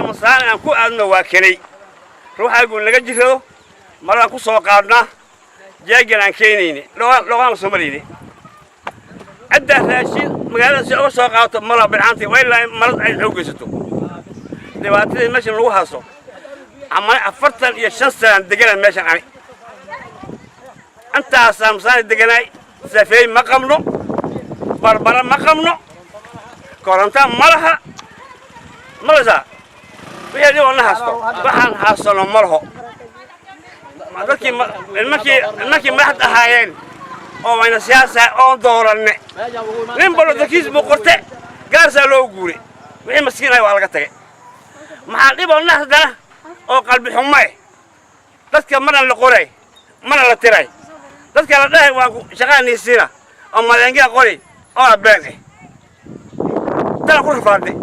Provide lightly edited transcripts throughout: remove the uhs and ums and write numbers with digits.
مسران أنا كو أنا واكلي روح أقول لك جيرو مرة كو سوقاتنا جاجنا كينيني لو أنا سومريني عدة راشين مقالة سوقات مرة بالعنتي وإلا مرة أي حوجستو دلوقتي ماشي نروح هاسو أما أفرتن يشنسن دقنا ماشي يعني أنت أصلا مسان دقنا سفيه مقامنو بربرة مقامنو كورنتا مرها مرزا ويا وانا هاسو waxaan haasano marho markii madaxda ahaayeen oo wayna siyaasa oo dooranne nin bolodkiis buu qorte gaarsa loo guuray wixii maskiinay waa laga tagay maxaa dhib oo naxdana oo qalbi xumay dadka marna la qoray marna la tiray dadka la dhahay waa shaqaaniisina oo madangiga qoray oo been tala ku rafaaday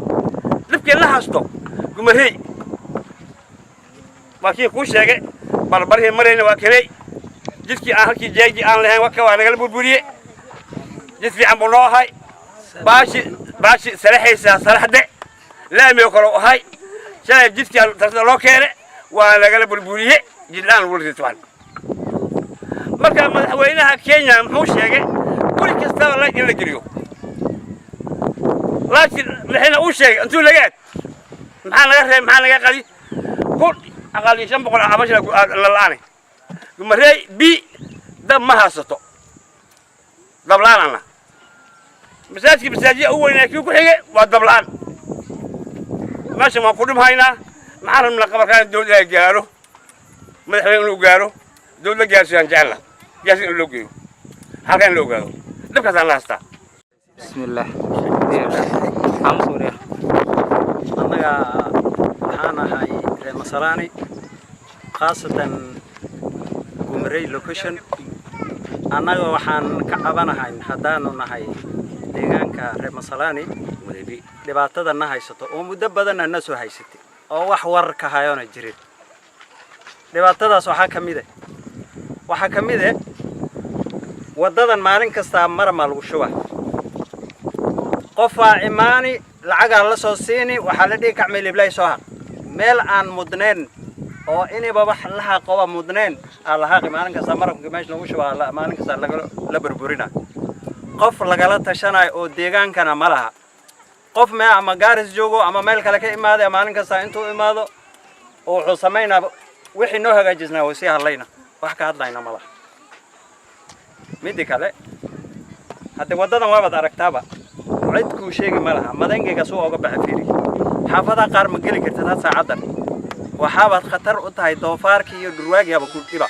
dibkii la haasto gumahay markii ku sheegay barbarihii marayna waa keenay jidkii aan halkii jeegi aan lahayn waa ka waa naga burburiyay jid fiican buu noo ahay baashi saraxaysa saraxde laamiyo kale u ahay shalay jidkii tartada loo keenay waa naga burburiyay jidlaan wulti tuwan marka madaxweynaha Kenya muxuu sheegay kul kasta la in la geliyo laakiin lixina uu sheegay intuu lagaad maxaa laga qali كل أقل شيء بقول عباش للآن مري بي دم ما هستو دبلان أنا مساجي أول ناكيو كل حاجة ودبلان ماشي ما كلهم هاينا معهم من قبل كان دول جارو ما يحبون لو جارو دول جالسين جالا جالسين لو جيو هكذا لو جارو ده كذا ناستا بسم الله عم سوريا أنا هاي مسراني خاصة قمري لوكيشن أنا وحن كعبنا هاي حدانا هاي ديجانك مسراني لبعتدا نهاي ستو ومدبدنا الناس هاي ستي أو وحور كهايون الجرير لبعتدا سو حكميده وددا مالين كستا مرمل وشوا قفا إيماني العقل الله سوسيني وحلدي كعمل بلاي سوها ميل عن مدنين أو إني بروح لها قوة مدنين على هاقي مالين كستا مرم كماش نوشوا على مالين كستا لبربورينا قف لقالات شناي أو ديجان كان ملها قف ما أما جارس جوجو أما ميل كلك إمادة مالين كستا أنتو إمادة أو حسمينا وحي نوها جزنا وسيها لينا وحكى هذا ملها ميدي كله هذا ودنا ما بدأ ركتابة عدكو شيء ملها مدنجي كسوق أو بعفيري حافظة قار مقلي كرتها ساعدا وحابت خطر أتاي دوفاركي يدرواج يا بكل تبا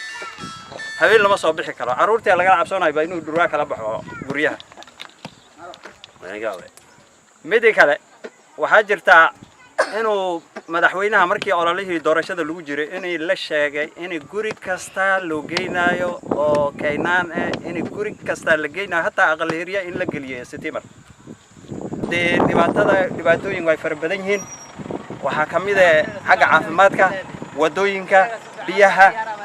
هذي لما صبحي كلا عرورتي على جال عبسونا يبينوا درواج كلا بريها ميدي كله وحاجرتا إنه مدحوينها مركي على ليه دورشة اللوجري إني لشة إني جوري كاستا لوجينايو أو كينان إني جوري كاستا لجينا حتى أغليريا إن لجليه ستيمر دي دباتو ينقاي فربدينهن وحكمي ده حاجة عفماتك ودوينك بيها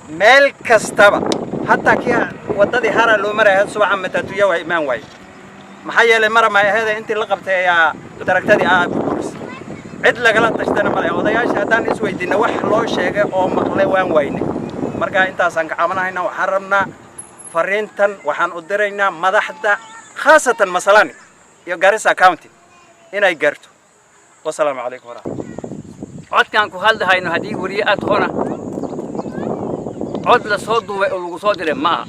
مال كاستبا حتى كيا وددي هارا لو مرة هاد سبعة متاتويا وإيمان واي محيا لمرة ما هذا أنت لقبتها يا تركتني عد لقلا تشتنا مرة وضياش هدان إسوي دي نوح لو شيء أو مقلي وين ويني مركا أنت سانك عملنا هنا وحرمنا فرينتن وحن قدرنا مدحدا خاصة مثلاً يا جارس أكاونتي هنا يجرتو والسلام عليكم ورحمة الله. عد كان كهال ده إنه هدي وريات هنا عد لصود وصود لما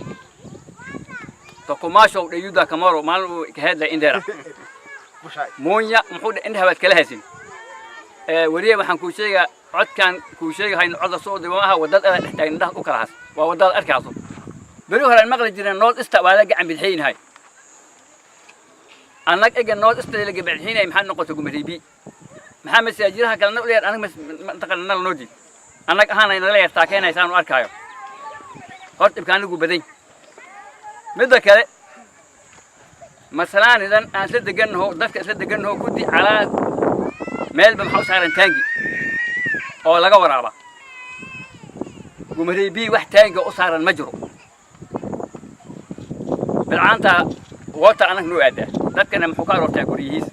تقوماشوا ليودا كمارو مالو كهذا إندرا مونيا محود إنها بتكلهسين وريه وحن كوشيجا عد كان كوشيجا هاي عد صود وماها وداد تحتاج ده وكراس ووداد أركاسو بروح المغرب جينا نود استوى عم بالحين هاي أنك إجا نود استوى بالحين هاي محل نقطة قمريبي محمد سيجيرها كان نقول أنا مس منطقة نودي أنك هانا نلاقي ارتاكين هيسان وأركايو قلت بكان نقول بدين مدة كله مثلاً إذا أنا سد جنه دفك سد جنه كودي على ميل بمحوس على تانجي أو لقى ورابا قمري بي واحد تانجي أسعر المجرو بالعنتا وقت أنا نوعده دفك أنا محكار وتأكليهيس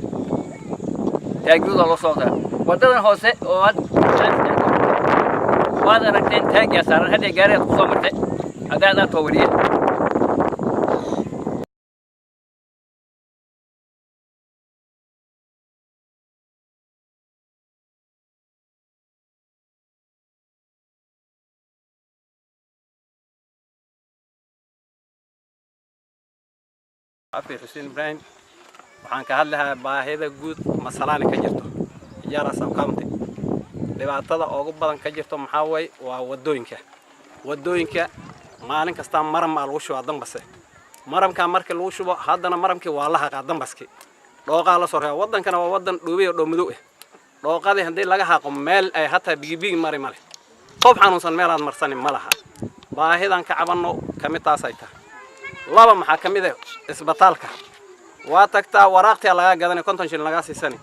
taagiyada loo soo diray wadadan hoose oo waad aragteen taagiya saaran hadda gaariga ku soo martay hadaad tooriye عفي حسين إبراهيم waxaan ka hadlahaa baahida guud masalaani ka jirto ijaara sab county dhibaatada ugu badan ka jirto maxaa way waa wadooyinka maalin kasta maram lagu shubo dambase maramka markii lagu shubo haddana maramkii waa la haqaa dambaski dhooqa la soo reebo wadankana waa wadan dhuubiyo dhoomadow ah dhooqadii hadii laga haqo meel ay hataa bigi mari male qof xanuunsan meel aad marsanin malaha baahidan ka cabanno kamitaas ay tahay laba maxaa kamid ah isbitaalka waa tagtaa waraaqtii laga gadanay 50 shilin laga siisani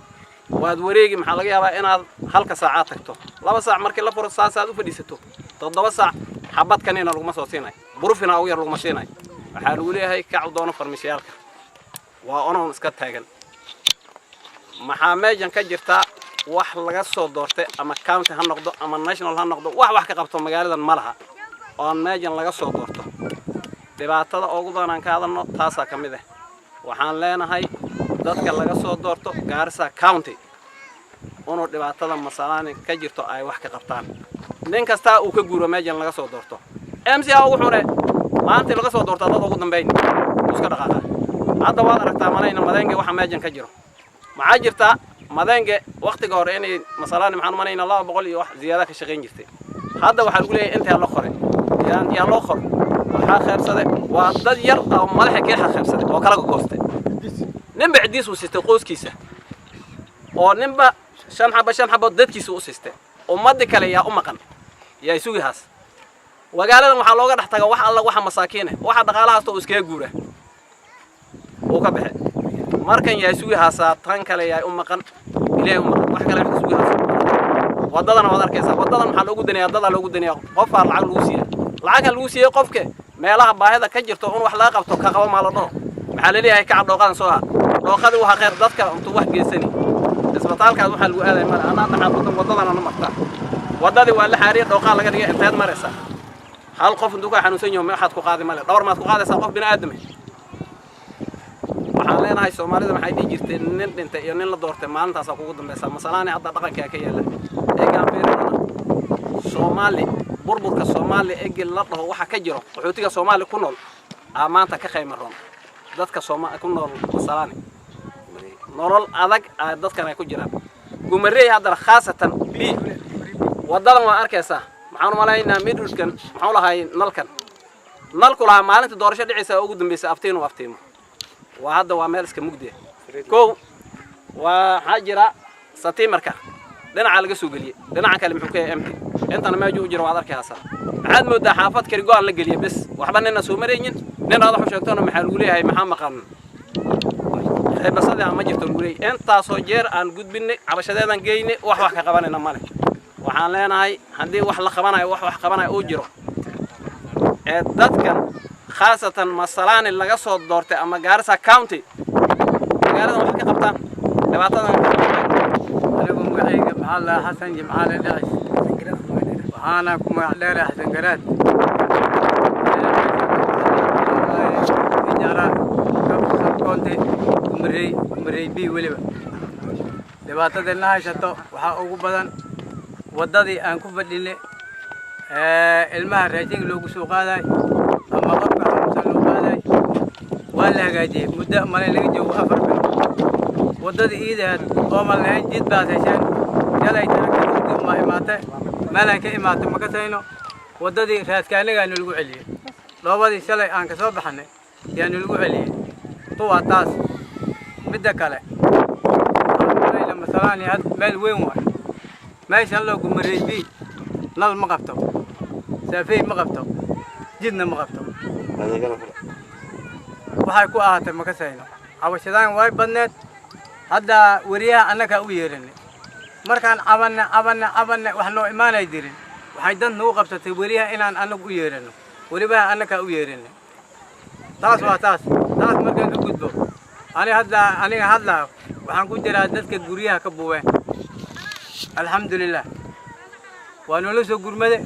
waad wareegi maxaa laga yaabaa inaad halka saac tagto 2 saac markii la furo saacaad u fadhiisato 7 saac xabad kanina lagu ma soo siinay burufina ugu yar lagu ma siinay waxa lagu leeyahay ka cawdoono farmashiyalka waa onoon iska taagan maxaa meejan ka jirta wax laga soo doortay ama county ha noqdo ama national ha noqdo wax ka qabto magaaladan malaha oo meejan laga soo doorto dhibaatada ugu badan aan ka hadalno taasa kamid ah waxaan leenahay dadka laga soo doorto Garissa County oo dhibaatada masalaani ka jirto ay wax ka qabtaan nin kasta uu ka guuro meejan laga soo doorto MCA ugu xune maanta laga soo doorto dad ugu dambeyn iska dhaqaaqa hadda waad aragtaa malayna madeenge waxa meejan ka jiro maxaa jirta madeenge waqtiga hore inay masalaani maxaan malayna 200 iyo wax ziyaada ka shaqeyn jirtay hadda waxa lagu leeyahay inta la qoray yaa loo qoray waxa khayrsaday waa dad yar oo madaxa ka khayrsaday oo kala goostay ninba cidiis uu sistay qoyskiisa oo ninba shan xabo dadkiisa uu sistay ummadda kale yaa u maqan yaa isugu haas wagaaladan waxa looga dhaxtaga wax alla waxa masaakiin waxa dhaqaalahaas oo iska guura oo ka baxay markan yaa isugu haasa tan kale yaa u maqan ilaahay u maqan wax kale isugu haasa wadadana wad arkaysa wadadan waxa loogu danayaa dad loogu danayaa qof aan lacag lagu siiyay qofka meelaha baahida ka jirto in wax laga qabto ka qabo maalado waxa la leeyahay ka dhooqan soo ha dhooqada waxa qeyb dadka intuu wax geysani isbitaalka waxa lagu aaday mar ana xaafadda wadadana ma marta wadadii waa la xariir dhooqa laga dhigay inteed maraysa hal qof intuu ka xanuunsan yahay waxaad ku qaadi male dhawr maad ku qaadaysaa qof bini aadam waxaan leenahay Soomaalida maxay dhigi jirtay nin dhintay iyo nin la doortay maalintaas ugu dambaysa masalaani hadda dhaqanka ka yaala ee gaafeerada Soomaali burburka Soomaali ee la dhaho waxa ka jiro qaxootiga Soomaali ku nool maanta ka khaymaroon dadka Soomaali ku nool masalaani nolol adag dadkan ay ku jiraan gumareey hadda khaasatan bi wadadan waa arkaysaa maxaan malaynaa midulkan maxaa lahaay nalku laha maalinta doorasho dhicaysa ugu dambeysay aftiimo waa hadda waa meel iska mugdi koow waa xajira satiimarka dhinaca laga soo galiyay dhinaca kale muxuu ka yahay intana ma joogo jiro waad arkaysaa maxaad moodaa xaafad kari go'an la galiyay bas waxba nina soo maraynin nin aad wax sheegtona maxaa lagu leeyahay maxaa maqan basada ma jirto lagu leeyahay inta soo jeer aan gudbinay cabashadeedan geeyne wax ka qabanayna male waxaan leenahay hadii wax la qabanayo wax qabanayo oo jiro ee dadkan khaasatan masalaani laga soo doortay ama Garissa County magaalada wax ka qabtaan dhibaatadan anigu magacayga maxaa la Xasan Jimcaale Dhacis waxaana ku magac dheeray Xasan Garaad ijaara county Kumarey bi waliba dhibaatada la haysato waxa ugu badan wadadii aan ku fadhinay ilmaha raashin loogu soo qaaday ama qofka xanuunsan loo qaaday waa la hagaajiyay muddo male laga joogo 4 bil wadadii iidaad oo ma lahayn jid baasaysan yalay taagtay ma imaatay meelan ka imaatay ma ka sayno wadadii raaskaaniga lagu celiyay loobadii shalay aan ka soo baxnay yaan lagu celiyay tuwa taas midda kale ayna masalaani had meel weyn waay meeshan loo gumareey bi nal ma qabto saafay ma qabto jidna ma qabto waxay ku ahaatay ma ka sayno cabashadaan way badneed hadda wariyaha annaka u yeeranay markaan cabanna wax noo imaanay dirin waxay dan noo qabtay wariyaha inaan anagu u yeerano wariyaha annaka u yeeranay taas markaan ka gudbo أنا هذا وحنقول جرا دتك جوريها كبوه الحمد لله وأنا لسه جورمده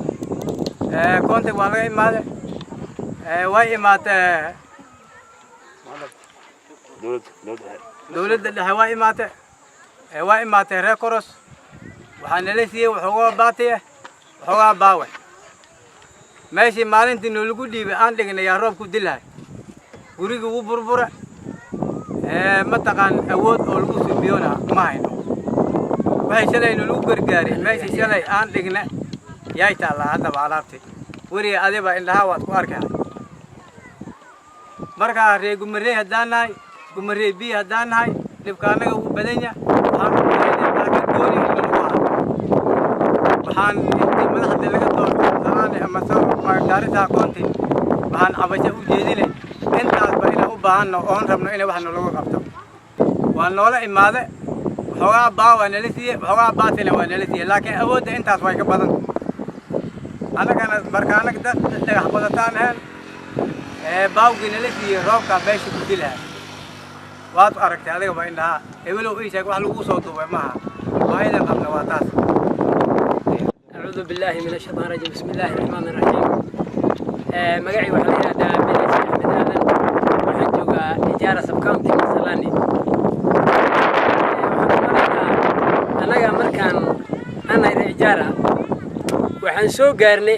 كنت والله ما واي ما دولة الهواء ماته هواء ماته ريكورس وحنا لسه وحوا باتيه وحوا باوي ماشي مالنتي نلقو دي عندنا يا رب كدلها غريغ و بربره ما تقان اود او لو سبيونا ما هينو waxay shalay noo gargaari meeshii shalay aan dhigna yaay taala hadda alaabti wari adiba indhaha waad ku arkaa marka reer gumarey hadaanahay gumarey bi hadaanahay dhibkaanaga uu badan yahay waxaan madaxda laga doortay ama soo gaarida aqoonti waxaan cabasho u jeedinay intaas ba inaan u baahano oon rabno in wax nalagu qabto waa noola imaade waxoogaa baa waa nala siiyey waxoogaa baatina waa nala siiyey laakiin awoodda intaas way ka badan anagana marka anaga dad dhagax qodataan ahaan baawgii nala siiyey roobka beesha ku dilaha waad aragtay adiga ba indhaha ebelow ii sheeg wax lagu soo duubay maaha baahida qabna waa taas أعوذ بالله من الشيطان الرجيم بسم الله الرحمن الرحيم مقعي وحلينا دا بليس أحمد آدم وحنجوغا إجارة سبكاونتي مسلاني أنا مركان أنا إجارة وحنسو قارني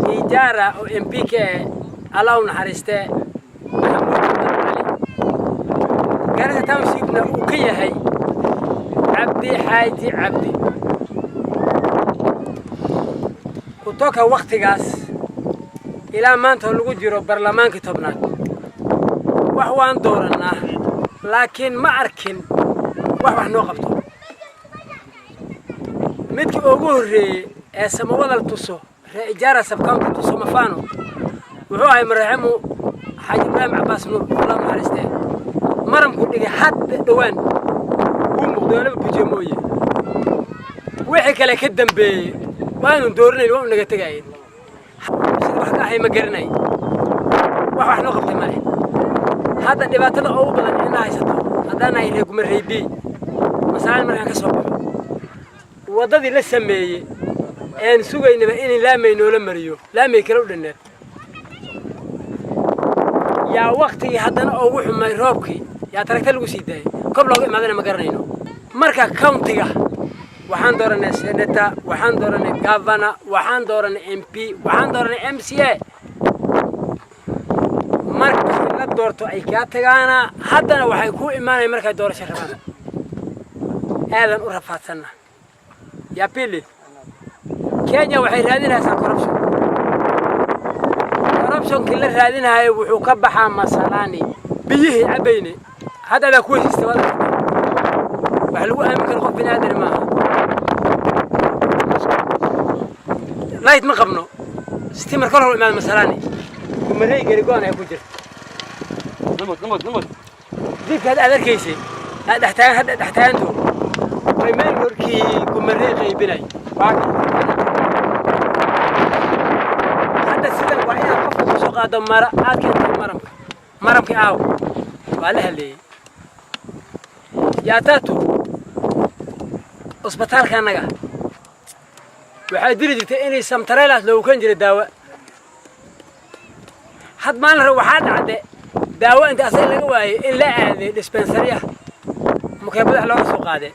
إجارة أو إمبيك ألاون حريسته قارنة تاوسيبنا وكيه هاي عبدي حاجي عبدي وتوكا وقتيغاس إلى ما أنت لو جيرو برلمان كتبناك وحوان دورنا لكن ما أركن وحوان نوقفتو مدك أقول سموه التصو إجارة سبكان تصو مفانو وحوها مرحمو حاج إبراهيم عباس نور الله محرسته مرم كل حد دوان ومقدونه بجموية وحكى لك الدم وأنا دورني اليوم نقطع عين سيد هاي ما قرناي وإحنا نقطع ماله هذا اللي باتنا أول إنها يسطو هذا أنا يلقم الريبي مثلا مرة كسبه وضدي لسه مي إن سوق إني لا مينو لا مريو لا ميكرو للنت يا وقتي هذا أنا أروح ما يرابكي يا تركت له سيداي قبل ما أنا ما قرنينه مركا كاونتيجا waxaan dooranay senator waxaan dooranay governor waxaan dooranay MP waxaan dooranay MCA markii la doorto ay ka tagaana haddana waxay ku imaanay markay doorasho rabaan aadan u rafaadsanna ya pili Kenya waxay raadinaysaa corruption kila raadinayo wuxuu ka baxaa masalaani biyihii cabayne hadda ku heshiistay waxa lagu aamin karo qof bini'aadan ma لايت ما قبنا ستيمر كله مع المسراني كمري قريقون هيكون جر نمط ذيك هذا كيسي هذا تحتاج عنده ويمان يركي كمري غيبناي هذا السلم وعيا قف سوق هذا أكل مرم كعاو وعليها اللي يا تاتو أسبتال كان نجا waxay diri jirtay inay samtareelaas loo kan jiray daawo had maan waxa dhacday daawo inta asay laga waayay in la aaday dispensariya mukaabada loo soo qaaday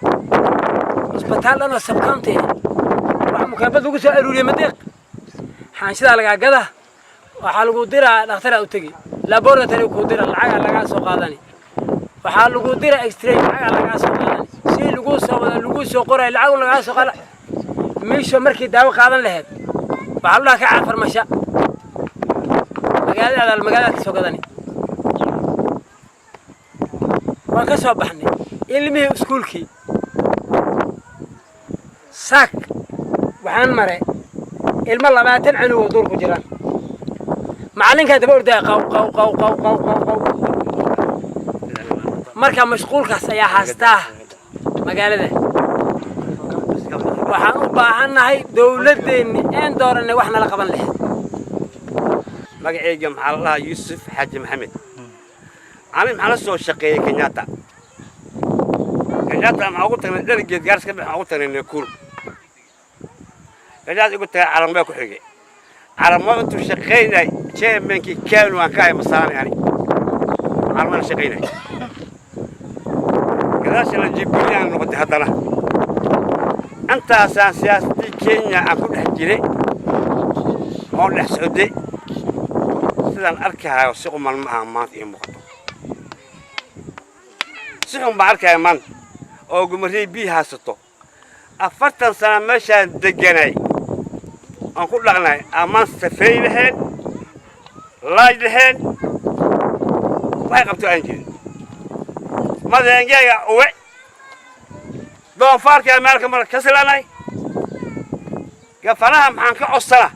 hospital ana sabkaantay waxa mukaabada ugu soo aruuriyay madeeq xaanshida laga gada waxa lagu diraa dhakhtar u tagi laboratory ku dira lacag laga soo qaadani waxa lagu diraa x-ray lacag laga soo qaadani si lagu soo qoray lacag laga soo qaadani ميشو مركي داو قادن لهد waxaa la ka farmasha magaalada ka soo gadani waan ka soo baxnay ilmihii iskuulkii saak waxaan maray ilmo 20 cunug oo duur ku jiraan macalinka daba orday qaw marka mashquulkaas ayaa haastaa magaalada waxaan u baahanahay dawladdeena in dooranay wax nala qaban lahayd magacayga maxaa la Yuusuf Xaaji Maxamed ani maxaa la soo shaqeeyay Kenyatta كجات مع قلت أنا درجة جالس كم مع قلت أنا كور كجات قلت على ما كحجة على ما أنتم شقينا شيء منك كانوا وكاي مصاري يعني على ما شقينا كذا شلون نجيب كلنا نقد هذا أنت أساس سياستي كينيا أكون حجري أول حسودي سيدان أركها وسقوا من ما في مقطع سقوا بأركها من أو جمهوري بيها ستو أفرتن سنة مشى دجناي أقول لك أمان سفينة لهن لاج لهن ما يقبتوا أنجيل ماذا ينجي أوه دون فارك يا مالك مرة كسر لنا قفناها محنك عصنا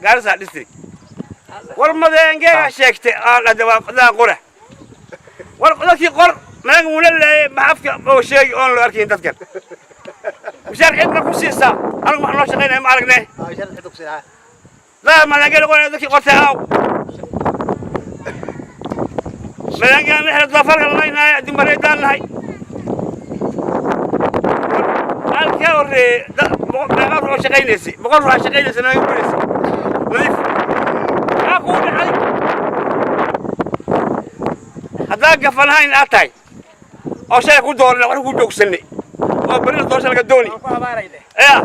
قارسها ديستريك والماذا ينجي شيكتي لا قرة والقلك قر ما نقول إلا ما أفكر أو شيء أون لو أركين تذكر وشان عندنا كوسيسا أنا ما نروح شغلنا ما عرفنا لا ما نقول قول ذكي قرتها ما نقول نحن ظفر الله ينا دمريدان هاي الكوري بقول شغلينسي بقول شغلينسي أنا يقولسي نظيف أقول عليك هذا قفل هاي الأتاي أو شيء يقول دورنا ولا يقول جوكسني أو بريد دوش لك الدوني إيه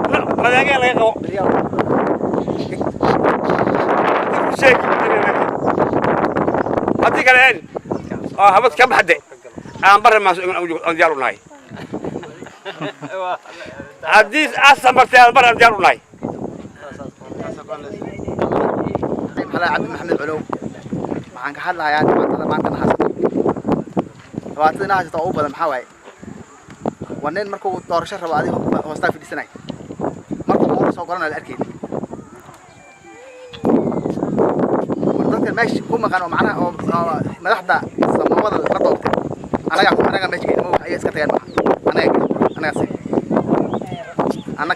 لا ما يجي لا يقو شيء هذيك الآن هبط كم حد أنا برا ما أنجارو ناي حديث أصلا برتين برا أنجارو ناي هلا عبد محمد علوم معك حلا يعني ما أنت نحس وقتنا هذا طوبة المحاوي ونين مركو دور شهر بعدي هو استاف في السنة مركو بقول سو قرنا الأكيد ورد ماشي هم كانوا معنا أو مدحدا سموه هذا الرطوب أنا ماشي مو أي سكتة أنا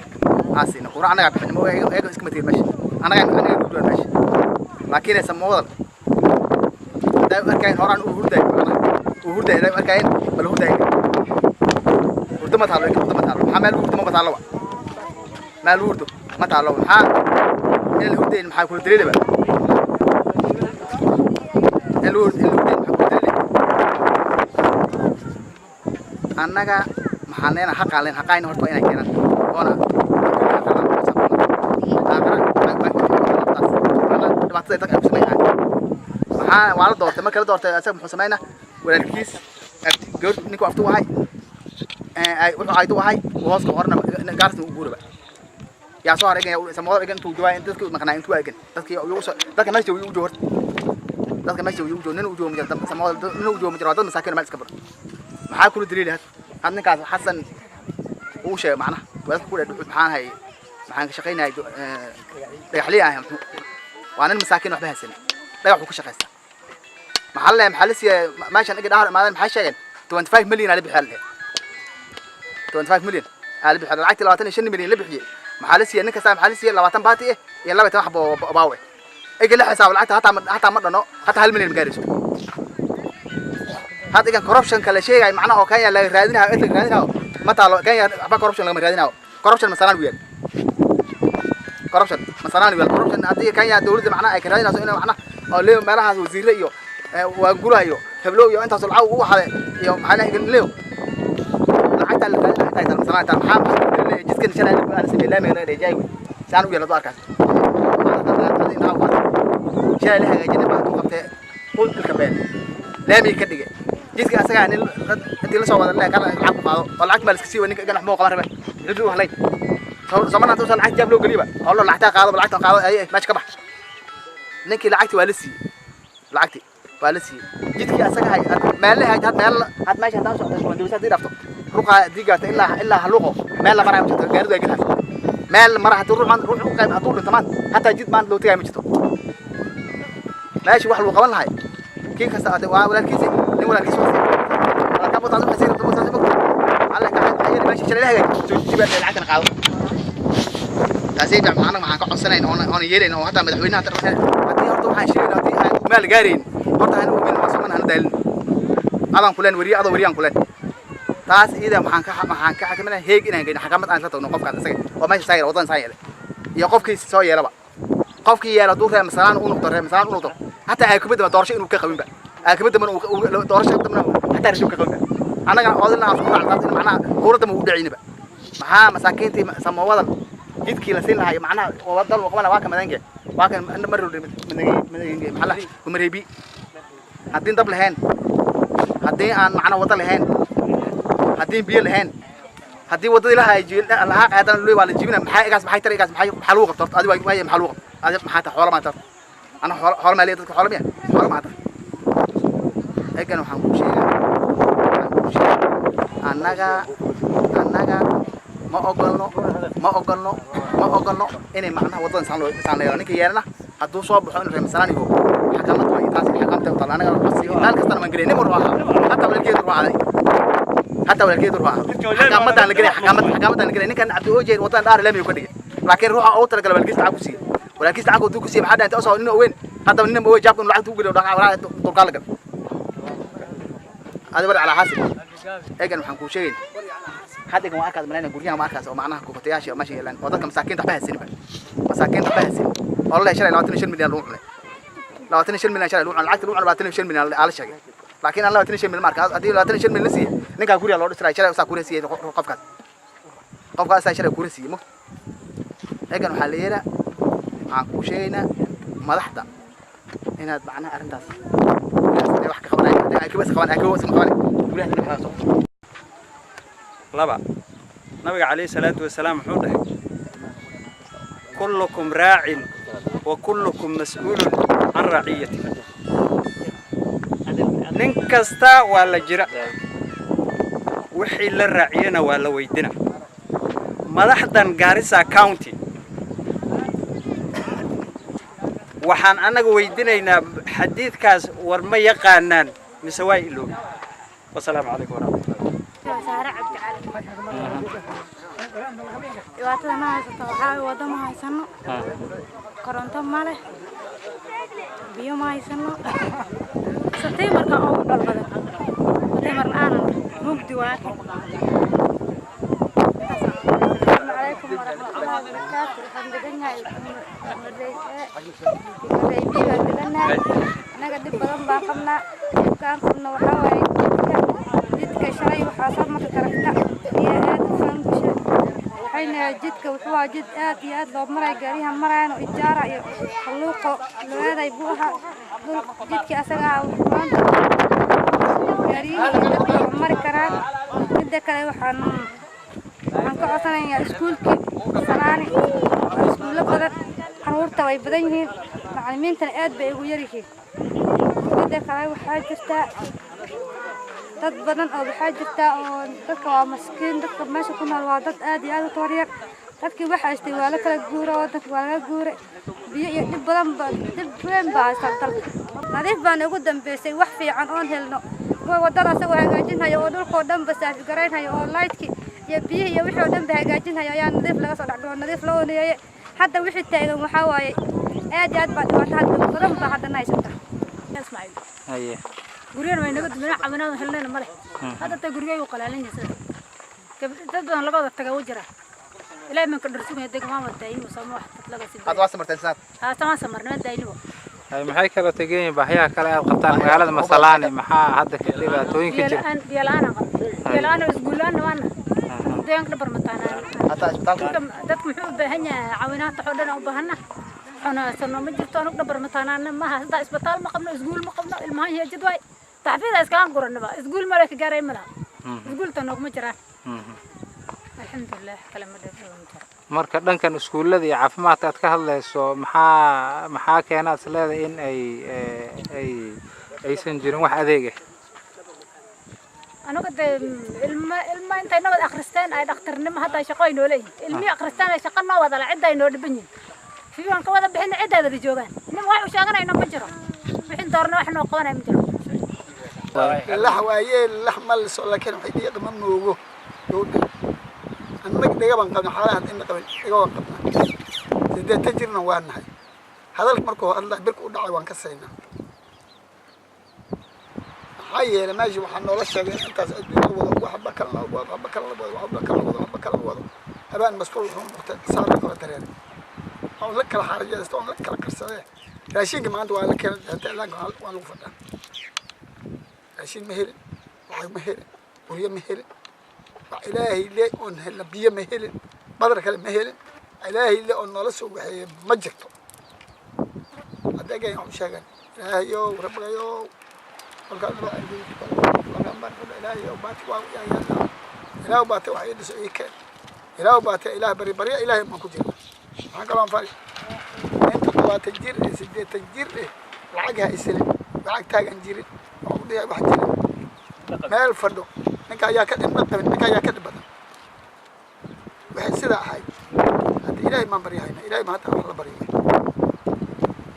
عاسي نقول أنا قاعد مو أي سكتة ماشي أنا قاعد ماشي لكن سموه ده أركين هران وهرده ده أركين بل هرده ورد ما تعلو ورد ما تعلو حمل ورد ما تعلو ما ورد ما تعلو ها الهرده المحا كل دليل بقى الهرده المحا كل دليل أنا محلنا حق علينا حقين هرتو إنا كنا أنا بعطيه تك بسمعها maxaa wala doortay marka la doortay asaga muxuu sameeyna walaalkiis gabadh ninku aftu wahay ay wuxuu aydu wahay hoos ka horna gaarsan u guuraba yaa soo hareegay samoodo igan tuu jawaa dadku maqnaa intuu agan dadka meesha uu joor dadka meesha uu joor nin uu joor majal samoodo nin uu joor majal dad masaakiin ma iska bar maxaa kula diriilaad had ninkaas xasan uu sheegay macnaha walaal ku dhaw maxaan hay maxaan ka shaqeynay dhagaxliyaah waa nin masaakiin waxba haysan dhagax ku shaqeysta محلسي ماشي أنا قدر ما أنا محشين 25 مليون على بحاله 25 مليون على بحاله العكس لو 20 مليون اللي بحجي محلسي أنا كسام محلسي لو 20 باتي يلا بتروح باوي إيجي له حساب العكس حتى مرة نو حتى هالمليون مقارس هذا كان كوربشن كلا شيء يعني معناه هو كان يلا رادينها قلت لك رادينها ما تعلو كان أبغى كوربشن لما رادينها كوربشن مثلاً ويان كوربشن مثلاً ويان كوربشن هذه كان يدور معناه كرادينها سوينا معناه أو ليه ما راح وزير ليه وأقوله يو هبلو يو أنت صلعه وهو حلا يوم حلا يقول له لحتى لحتى مثلاً محمد جزء كان شلون أنا سبي الله من الرجاي سانو يلا دار كاس شال لها جنب بعض وقت قلت الكبير لا بيكدقة جزء أسرع يعني أنت لسه ولا لا كان العقب بعض والعقب مالسكسي وإنك جنح موقع مرة رجوع عليه زمان توصل عقد جاب له قريبة أقول له لحتى قاضي بالعقد قاضي أي ماشي كبح نكى لعقتي والسي لعقتي والسي جدك أسرع هاي مال هاي هاد ماشي هاد شو دوسات دي رفضه روح ديجات إلا هلوقه مال مرة مش تجارد يجيها مال مرة هتروح من روح قايم أطول تمام حتى جد مان لو تيجي مشتو ماشي واحد وقبل هاي كيف كسر ولا كيسي ولا كيسي ولا كم بطاطا مسير بطاطا على كحد ماشي شلها جاي تجيب العكن قاو لازم معنا مع كم سنة أنا يرين أو حتى مدحوينها ترى هتي أرضو حاشين هتي مال جارين حتى هنو من وصلنا هندل ألان كلن وري أضو وريان كلن taas ida maxaan ka xakameynaa heeg inaan geeyno xakamad aan la tagno qofkaas isaga oo meesha saayir wadan saayir iyo qofkii soo yeelaba qofkii yeela duurta masalan uu noqdo hatta ay kubada doorasho inuu ka qabin ba ay kubada man uu doorasho dabna hatta rishuu ka qabin anaga odana afku raacnaa macnaha quurada ma u dhacinba maxaa masaakiintii samawada jidkii la siin lahaa macnaha wadan oo qabana waa ka madange waa kan marro madangay maxalla umareebi haddii dab lahayn haddii aan macnaha wada lahayn haddii biyo lahayn haddii wadada lahaa lahaa qaadan loo waa la jibina maxay taray maxaa lagu qabto adiga way maxaa lagu qabto adiga maxaa ta xoolo ma tar ana xoolo ma leeyahay dadka xoolo ma tar eegan waxaan ku sheegaa annaga ma ogolno inay macnaha wadadan saan leeyahay ninka yeerna hadduu soo baxo in reemsanaani oo xakamad way taas xakamta oo talanaga wasiyo meel kasta ma galeen nimar waa hatta walgeedu waa aday حتى ولا كيد روح حكامات أنا قلنا حكامات أنا قلنا كان عبد الوجه وطن دار لم يكن لكن روح أوتر قال بالكيس تعكسي ولا كيس تعكو توكسي ما حدا أنت أصلا إنه وين حتى من إنه هو جابكم لعب توقي ولا تقال لك هذا برا على حاسب إيه نحن كل شيء حتى كم أكاد ملنا قرينا ما أكاد ومعناها كوفتياشي وماشي لأن وضعك مساكين تحبها السينما مساكين تحبها السينما والله شري لو تنشل من الروح لو تنشل من شري الروح العكس الروح لو تنشل من على الشيء لكن الله تنشل من المارك هذه لو تنشل من النسي ninka guriga loo dhisay shaqada saa kurasiye qofkaas ay shaqada kurasiye mo eegan waxa la yeeraa aan ku sheegnaa madaxda inaad macna arintaas wax ka qabanay ay ka bas qabanay guriga waxa soo laba nabiga kaleey salaatu wasalaam wuxuu dhahay kullukum raa'in wa kullukum mas'uulun an ra'iyatihi nin kasta waa la jira wixii la raaciyana waa la weydina madaxdan Garissa County waxaan anaga weydinaynaa xadiidkaas war ma yaqaanaan mise waa iloob wassalaamu calaykum warahmatullahi saara cabdi cali dhibaatada ma haysato waxaa wada ma haysano koronto ma leh biyo ma haysano satay marka ugu dhalbada satay mar aan mugdi waa عليكم ورحمة الله وبركاته الحمد لله أنا قد بدن باقمنا كان كنا وحاول جدك شري وحاصل ما تركنا يا آد فانكش حين جدك وحوا جد آد يا آد لو مرة جاريها مرة إنه إجارة يخلوقه لو هذا يبوها جدك أسرع وحوان جاريه مرة كران جدك له وحن waxaan ka codsanayaa iskuulkii sanaani iskuulo badan caruurta way badan yihiin macallimiintana aad bay ugu yar yihiin midda kale waxaa jirta dad badan oo dadka waa maskiin dadka meesha ku nool waa dad aad iyo aad u tabaryar dadkii waxa haystay waa la kala guuray wadanka waa laga guuray biyo iyo dhib weyn baa haystaa dalka nadiif baan ugu dambeysay wax fiican oon helno wadada asagoo hagaajinaya oo dhulkoo dhanba saafi garaynaya oo lightkii يا بيه يا وحي ودم بهجاجين هيا يا نضيف لقى صدق نضيف لون يا حتى وحي تاجر محاوي أدي أدبا وحد قدام بحد الناس ده اسمعي هي قرينا ما نقدر من عمنا وحلنا مره هذا تقريبا وقلالين يصير كيف تبدأ لقى التجاوجرة لا من كل رسوم يدك ما متدين وسموح تطلق سيد هذا واسمر تنسات تمام سمرنا دايلو maxay kala tageen baahiyaha kale ay qabtaan magaalada Masalaani maxaa hadda ka dhibaatooyinka jira biyalaan iskuulaan waan deegaanka dhabar mataana hata isbitaalka dadku muxuu u baahan yahay caawinaad xoodana u baahana xana sano ma jirto anu dhabar mataana ma hada isbitaal ma qabno iskuul ma qabno ilmaha iyo jidway taxfiida iskaan qoranaba iskuul ma leeyahay gaaray malaha iskuul tan ma jiraan alxamdulillah kala ma dhafo marka dhankan iskuulada iyo caafimaadka aad ka hadlayso maxaa keenaad leedahay in aysan jirin wax adeeg ah أنا قد ilma intay nabad akhristeen ay dhakhtarnimo hadda shaqo ay nooleeyeen ilmi akhristaan ay shaqo noo wada la cid ay noo dhibanyiin fiican ka wada bixin cidaada la joogan nin wax u sheeganayna ma jiro bixin doorna wax noo qabanay ma jiro la xawaayeen la xamal soo laakiin waxay dhiyada ma noogo annaga dhiga ban qabna xaalad in qaban dhiga ban qabna sidee tajirna waa nahay hadal markoo Allah birku u dhacay waan ka saynaa حيّ ماشي وحنا ولا شيء أنت أدري ولا واحد بكر الله wado haba kala wado haba kala wado haba kala wado habaan mas'uul wuxuu noqday saar kala dareen oo la kala xariijaysto oo la kala qarsaday raashinka maanta waa la keenay inta la waa lagu fadaa raashin mahel waxay mahel wariyo mahel ilaahay lee on hel biyo mahel badar kale mahel ilaahay lee on nolol soo waxay ma jirto hadagay aan sheegan ilaahayo rabbigayo halka loo argay waxaan baan ilaahay oo baati waa yaa ilaahay baati waxa ay dhashay ka ilaahay baati ilaahay bari ilaahay ma ku jiro waxaan kala fari inta qawaata jir sideeta jir lacag haysan lacag taagan jirin oo u dhigay wax jirin meel fadho ninka ayaa ka dhibna qabin ninka ayaa ka dhibadan waxay sida ahay hadda ilaahay ma bariyayna ilaahay ma ta wax la bariyay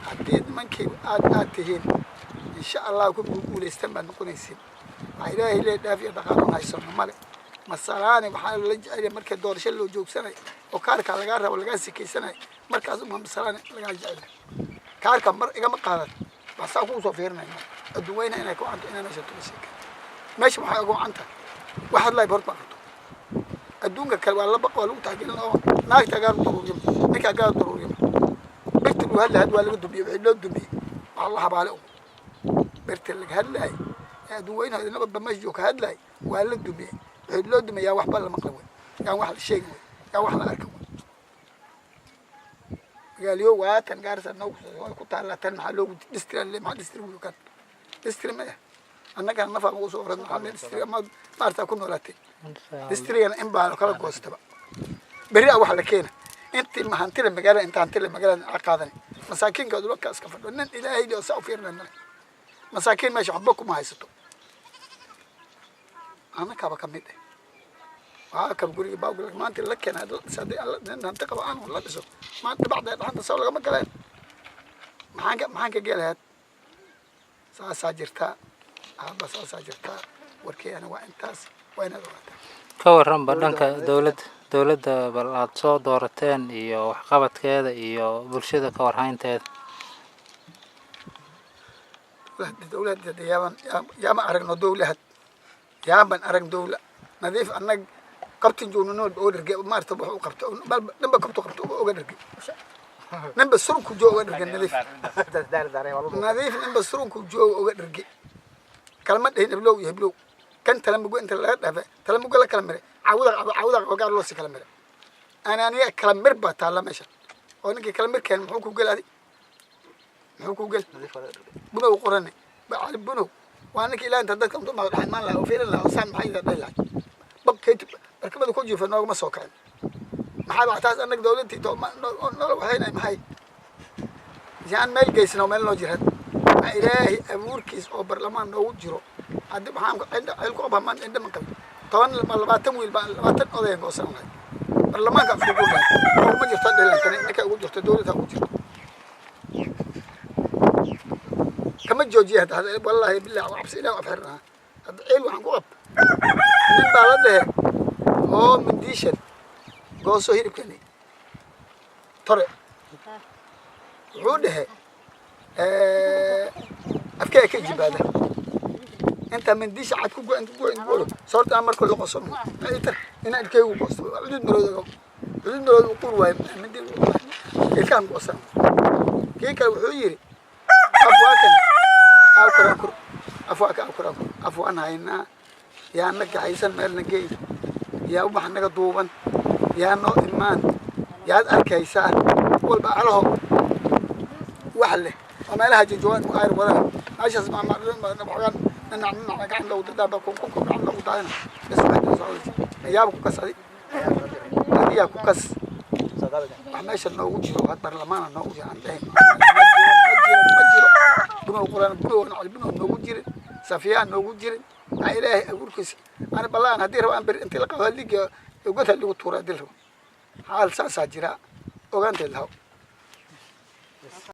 hadii nimankii aad tihiin insha Allah ku guuleystaan baan noqonaysiin waxa ilaahay lee dhaafiyo dhaqaale haysan male masalaani waxa la jecel markay doorasho loo joogsanay oo kaarka laga rabo laga sikeysanay markaas uma masalaani laga jecel kaarka mar igama qaadan waxa ku soo fiirnay adduunayna inay ku canto inay meesha tuusay meesha waxa ugu canta waxa la barto adduunka kale waa la baqo lagu taageerin oo naagta gaar u daruuriyo ninka gaar u daruuriyo birtu waa laga dubiyo wixii loo dubiyo Allah habaale birta laga hadlay adduunayna inaba bamajiyo ka hadlay waa la dubiyo wixii loo dumiyaa waxba la maqlo yaa wax la sheegay yaa wax la arko قاليو واتن قارس النوك كتار لاتن محلو دستري اللي مع دستري وكان دستري ما أنا كان نفع موسو فرد محل دستري ما أرتا كون ولاتي دستري أنا إمبارح كلا قوس تبع بريء أو حلا كينا أنت ما هنتي المجال أنت هنتي المجال عقادني مساكين قالوا لك كاس كفر إن إلهي لو سافرنا مساكين ما يحبكم ما يسطو أنا كابا كميته كم قولي باقول لك ما أنت لك أنا صدق الله أنت قبل أنا والله بسوا ما أنت بعد أنت سوى لك ما كلام ما حاجة قال هاد ساجرتها بس ساجرتها وركي أنا وأنتاس وين الوقت كورن بدنك دولة بلاد صو دورتين إيو حقبت كذا إيو برشة كورهين تاد دولة يا ما أرجع دولة يا من أرجع دولة نظيف أنك قبتين جونون أودرجي ما ارتبوا قبتوا بل نبى قبتوا أودرجي نبى سرق جو أودرجي نظيف نظيف نبى سرق جو أودرجي كلمات هنا يبلو كان تلم بقول أنت لا تلم بقول لك كلام عوض وقال له كلام أنا كلام مربى تعلم إيش أنا كلام كان محوك وقال هذه محوك وقال بنو قرني بعد بنو وأنا كلا أنت ذاك أنتم ما الحين لا وفينا لا أصلا ما حيدا بيلا بقيت ركبت كل جيف النوع ما سوكان ما حد اعتاز أنك دولتي تو ما وحين ما هي جان مال جيسنا ومال نوجرت إلهي أموركيس أو برلمان نوجرو عند محام عند علكوا بمان عند من كم طبعا لما باتم باتم أضيع قصنا برلمان كان في كل ما جرت دلنا كان إنك أقول جرت دولة أقول جرت كم الجوجي هذا والله بالله وعبسي لا أفهمها هذا إيه وحنقول من بلده هو من ديشن قوسه هيرب كني طرق عوده أفكار كجيب هذا أنت من ديش عتكو أنت تقول صارت أمر كل قصم أنت هنا الكيو قصم عدد مرود وقول من دي الكام قصم كيك الوحيري أفواك هنا يا أنك عيسى مال نجيب يا أبو حنك دوبان يا نو إيمان يا أركيسان قول بعلهم وحله وما لها جوان وغير ولا عايش اسمع ما نبغى نعمل عن لو تدابا كم عن لو داينا بس ما تسوي يا أبو كاس هذه يا أبو كاس عماش النوجي وهذا برلمان النوجي عندهم مجرو بنو قرآن بنو نوجي سفيان نوجي إلهي أقول كيس أنا بالله أنا هدير وأنا أنت لقى هاللي يقول هاللي وتورا دلهم حال ساجرا وأنت الهو